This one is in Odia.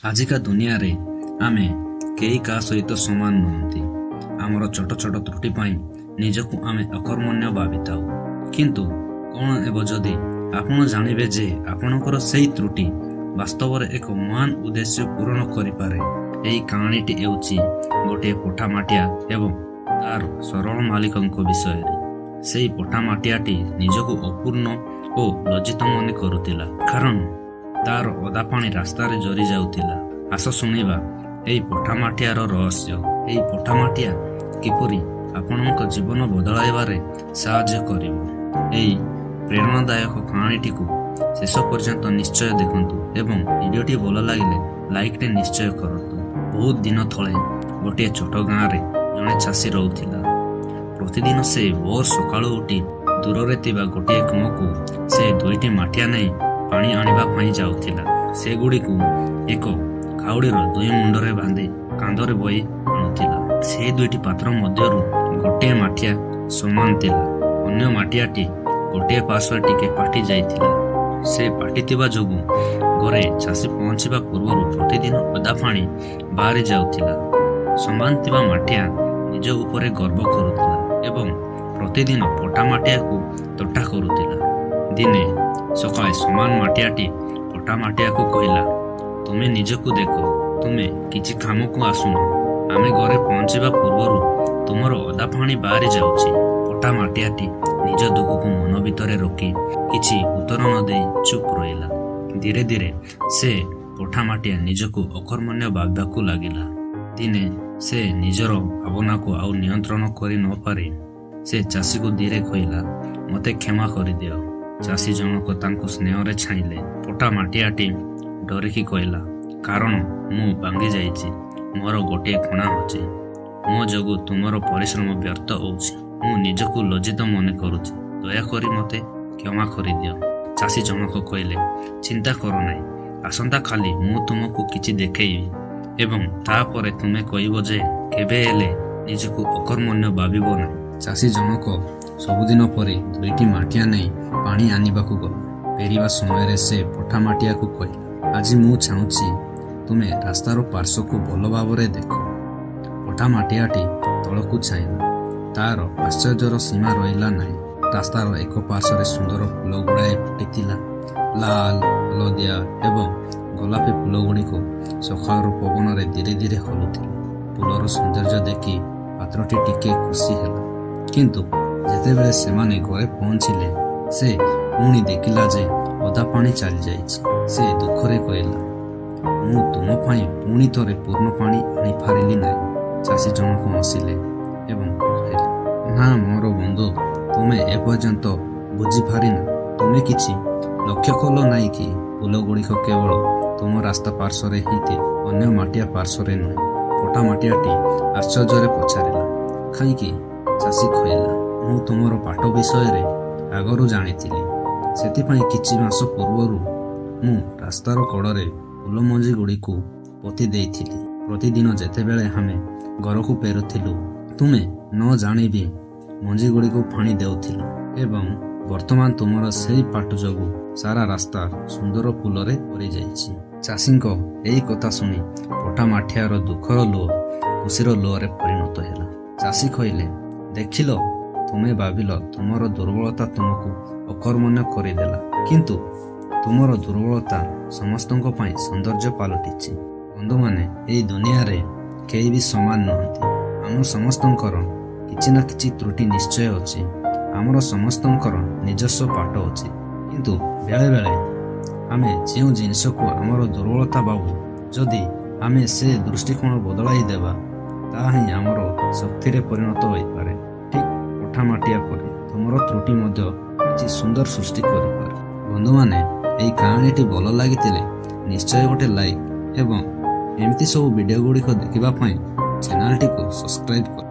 ଆଜିକା ଦୁନିଆରେ ଆମେ କେହି କାହା ସହିତ ସମାନ ନୁହନ୍ତି। ଆମର ଛୋଟ ଛୋଟ ତ୍ରୁଟି ପାଇଁ ନିଜକୁ ଆମେ ଅକର୍ମଣ୍ୟ ଭାବିଥାଉ। କିନ୍ତୁ କ'ଣ ହେବ ଯଦି ଆପଣ ଜାଣିବେ ଯେ ଆପଣଙ୍କର ସେହି ତ୍ରୁଟି ବାସ୍ତବରେ ଏକ ମହାନ ଉଦ୍ଦେଶ୍ୟ ପୂରଣ କରିପାରେ। ଏହି କାହାଣୀଟି ହେଉଛି ଗୋଟିଏ ପଠାମାଟିଆ ଏବଂ ତାର ସରଳ ମାଲିକଙ୍କ ବିଷୟରେ। ସେହି ପଠାମାଟିଆଟି ନିଜକୁ ଅପୂର୍ଣ୍ଣ ଓ ଲଜ୍ଜିତ ମନେ କରୁଥିଲା, କାରଣ ତାର ଅଦା ପାଣି ରାସ୍ତାରେ ଝରି ଯାଉଥିଲା। ଆସ ଶୁଣିବା ଏହି ପଠାମାଟିଆର ରହସ୍ୟ। ଏହି ପଠାମାଟିଆ କିପରି ଆପଣଙ୍କ ଜୀବନ ବଦଳାଇବାରେ ସାହାଯ୍ୟ କରିବ। ଏହି ପ୍ରେରଣାଦାୟକ କାହାଣୀଟିକୁ ଶେଷ ପର୍ଯ୍ୟନ୍ତ ନିଶ୍ଚୟ ଦେଖନ୍ତୁ ଏବଂ ଭିଡ଼ିଓଟି ଭଲ ଲାଗିଲେ ଲାଇକ୍ଟେ ନିଶ୍ଚୟ କରନ୍ତୁ। ବହୁତ ଦିନ ତଳେ ଗୋଟିଏ ଛୋଟ ଗାଁରେ ଜଣେ ଚାଷୀ ରହୁଥିଲା। ପ୍ରତିଦିନ ସେ ଭୋର ସକାଳୁ ଉଠି ଦୂରରେ ଥିବା ଗୋଟିଏ କୂଅକୁ ସେ 2ଟି ମାଠିଆ ନେଇ ପାଣି ଆଣିବା ପାଇଁ ଯାଉଥିଲା। ସେଗୁଡ଼ିକୁ ଏକ କାଉଡ଼ିର 2 ମୁଣ୍ଡରେ ବାନ୍ଧି କାନ୍ଧରେ ବୋହି ଆଣୁଥିଲା। ସେ 2ଟି ପାତ୍ର ମଧ୍ୟରୁ ଗୋଟିଏ ମାଠିଆ ସମାନ ଥିଲା, ଅନ୍ୟ ମାଠିଆଟି ଗୋଟିଏ ପାର୍ଶ୍ୱରେ ଟିକେ ଫାଟି ଯାଇଥିଲା। ସେ ଫାଟିଥିବା ଯୋଗୁଁ ଘରେ ଚାଷୀ ପହଞ୍ଚିବା ପୂର୍ବରୁ ପ୍ରତିଦିନ ଅଦା ପାଣି ବାହାରି ଯାଉଥିଲା। ସମାନ ଥିବା ମାଠିଆ ନିଜ ଉପରେ ଗର୍ବ କରୁଥିଲା ଏବଂ ପ୍ରତିଦିନ ପଠାମାଟିଆକୁ ଥଟ୍ଟା କରୁଥିଲା। ଦିନେ ସକାଳେ ସମାନ ମାଠିଆଟି ପଠାମାଟିଆକୁ କହିଲା, ତୁମେ ନିଜକୁ ଦେଖ, ତୁମେ କିଛି କାମକୁ ଆସୁନ। ଆମେ ଘରେ ପହଞ୍ଚିବା ପୂର୍ବରୁ ତୁମର ଅଦା ପାଣି ବାହାରି ଯାଉଛି। ପଠାମାଟିଆଟି ନିଜ ଦୁଃଖକୁ ମନ ଭିତରେ ରଖି କିଛି ଉତ୍ତର ନ ଦେଇ ଚୁପ୍ ରହିଲା। ଧୀରେ ଧୀରେ ସେ ପଠାମାଟିଆ ନିଜକୁ ଅକର୍ମଣ୍ୟ ଭାବିବାକୁ ଲାଗିଲା। ଦିନେ ସେ ନିଜର ଭାବନାକୁ ଆଉ ନିୟନ୍ତ୍ରଣ କରି ନ ପାରି ସେ ଚାଷୀକୁ ଧୀରେ କହିଲା, ମୋତେ କ୍ଷମା କରିଦିଅ। ଚାଷୀ ଜଣକ ତାଙ୍କୁ ସ୍ନେହରେ ଛାଇଁଲେ। ପଠାମାଟିଆଟି ଡରିକି କହିଲା, କାରଣ ମୁଁ ଭାଙ୍ଗି ଯାଇଛି, ମୋର ଗୋଟିଏ କଣା ଅଛି। ମୋ ଯୋଗୁଁ ତୁମର ପରିଶ୍ରମ ବ୍ୟର୍ଥ ହେଉଛି। ମୁଁ ନିଜକୁ ଲଜ୍ଜିତ ମନେ କରୁଛି। ଦୟାକରି ମୋତେ କ୍ଷମା କରିଦିଅ। ଚାଷୀ ଜଣକ କହିଲେ, ଚିନ୍ତା କର ନାହିଁ, ଆସନ୍ତାକାଲି ମୁଁ ତୁମକୁ କିଛି ଦେଖେଇବି ଏବଂ ତାପରେ ତୁମେ କହିବ ଯେ କେବେ ହେଲେ ନିଜକୁ ଅକର୍ମଣ୍ୟ ଭାବିବ ନାହିଁ। ଚାଷୀ ଜଣକ ସବୁଦିନ ପରି 2ଟି ମାଠିଆ ନେଇ ପାଣି ଆଣିବାକୁ ଗଲା। ଫେରିବା ସମୟରେ ସେ ପଠାମାଟିଆକୁ କହିଲା, ଆଜି ମୁଁ ଚାହୁଁଛି ତୁମେ ରାସ୍ତାର ପାର୍ଶ୍ୱକୁ ଭଲ ଭାବରେ ଦେଖ। ପଠାମାଟିଆଟି ତଳକୁ ଚାହିଁଲା। ତାର ଆଶ୍ଚର୍ଯ୍ୟର ସୀମା ରହିଲା ନାହିଁ। ରାସ୍ତାର ଏକ ପାର୍ଶ୍ୱରେ ସୁନ୍ଦର ଫୁଲ ଗୁଡ଼ାଏ ଫୁଟିଥିଲା। ଲାଲ, ହଳଦିଆ ଏବଂ ଗୋଲାପୀ ଫୁଲଗୁଡ଼ିକ ସକାଳର ପବନରେ ଧୀରେ ଧୀରେ ହଲୁଥିଲା। ଫୁଲର ସୌନ୍ଦର୍ଯ୍ୟ ଦେଖି ପାତ୍ରଟି ଟିକେ ଖୁସି ହେଲା। କିନ୍ତୁ ଯେତେବେଳେ ସେମାନେ ଘରେ ପହଞ୍ଚିଲେ ସେ ପୁଣି ଦେଖିଲା ଯେ ଅଦା ପାଣି ଚାଲିଯାଇଛି। ସେ ଦୁଃଖରେ କହିଲା, ମୁଁ ତୁମ ପାଇଁ ପୁଣି ଥରେ ପୂର୍ଣ୍ଣ ପାଣି ଆଣିପାରିଲି ନାହିଁ। ଚାଷୀ ଜଣକ ହସିଲେ ଏବଂ କହିଲେ, ନା ମୋର ବନ୍ଧୁ, ତୁମେ ଏପର୍ଯ୍ୟନ୍ତ ବୁଝିପାରିନା। ତୁମେ କିଛି ଲକ୍ଷ୍ୟ କଲ ନାହିଁ କି ଫୁଲଗୁଡ଼ିକ କେବଳ ତୁମ ରାସ୍ତା ପାର୍ଶ୍ୱରେ ହିଁ ଥିବ, ଅନ୍ୟ ମାଟିଆ ପାର୍ଶ୍ୱରେ ନୁହେଁ। ପଠାମାଟିଆଟି ଆଶ୍ଚର୍ଯ୍ୟରେ ପଚାରିଲା, କାହିଁକି? ଚାଷୀ କହିଲା, ମୁଁ ତୁମର ପାଠ ବିଷୟରେ ଆଗରୁ ଜାଣିଥିଲି। ସେଥିପାଇଁ କିଛି ମାସ ପୂର୍ବରୁ ମୁଁ ରାସ୍ତାର କଡ଼ରେ ଫୁଲ ମଞ୍ଜିଗୁଡ଼ିକୁ ପୋତି ଦେଇଥିଲି। ପ୍ରତିଦିନ ଯେତେବେଳେ ଆମେ ଘରକୁ ଫେରୁଥିଲୁ ତୁମେ ନ ଜାଣିବି ମଞ୍ଜିଗୁଡ଼ିକୁ ପାଣି ଦେଉଥିଲ ଏବଂ ବର୍ତ୍ତମାନ ତୁମର ସେହି ପାଠ ଯୋଗୁଁ ସାରା ରାସ୍ତା ସୁନ୍ଦର ଫୁଲରେ ଭରିଯାଇଛି। ଚାଷୀଙ୍କ ଏହି କଥା ଶୁଣି ପଠାମାଠିଆର ଦୁଃଖର ଲୁହ ଖୁସିର ଲୁହରେ ପରିଣତ ହେଲା। ଚାଷୀ କହିଲେ, ଦେଖିଲ, ତୁମେ ଭାବିଲ ତୁମର ଦୁର୍ବଳତା ତୁମକୁ ଅକର୍ମଣ୍ୟ କରିଦେଲା, କିନ୍ତୁ ତୁମର ଦୁର୍ବଳତା ସମସ୍ତଙ୍କ ପାଇଁ ସୌନ୍ଦର୍ଯ୍ୟ ପାଲଟିଛି। ବନ୍ଧୁମାନେ, ଏହି ଦୁନିଆରେ କେହି ବି ସମାନ ନୁହନ୍ତି। ଆମ ସମସ୍ତଙ୍କର କିଛି ନା କିଛି ତ୍ରୁଟି ନିଶ୍ଚୟ ଅଛି। ଆମର ସମସ୍ତଙ୍କର ନିଜସ୍ୱ ପାଠ ଅଛି। କିନ୍ତୁ ବେଳେବେଳେ ଆମେ ଯେଉଁ ଜିନିଷକୁ ଆମର ଦୁର୍ବଳତା ଭାବୁ, ଯଦି ଆମେ ସେ ଦୃଷ୍ଟିକୋଣ ବଦଳାଇ ଦେବା, ତାହା ହିଁ ଆମର ଶକ୍ତିରେ ପରିଣତ ହୋଇପାରେ। ଠିକ୍ ପଠାମାଟିଆ ପରି ତୁମର ତ୍ରୁଟି ମଧ୍ୟ କିଛି ସୁନ୍ଦର ସୃଷ୍ଟି କରିପାରେ। ବନ୍ଧୁମାନେ, ଏହି କାହାଣୀଟି ଭଲ ଲାଗିଥିଲେ ନିଶ୍ଚୟ ଗୋଟେ ଲାଇକ୍ ଏବଂ ଏମିତି ସବୁ ଭିଡ଼ିଓ ଗୁଡ଼ିକ ଦେଖିବା ପାଇଁ ଚ୍ୟାନେଲଟିକୁ ସବସ୍କ୍ରାଇବ୍ କର।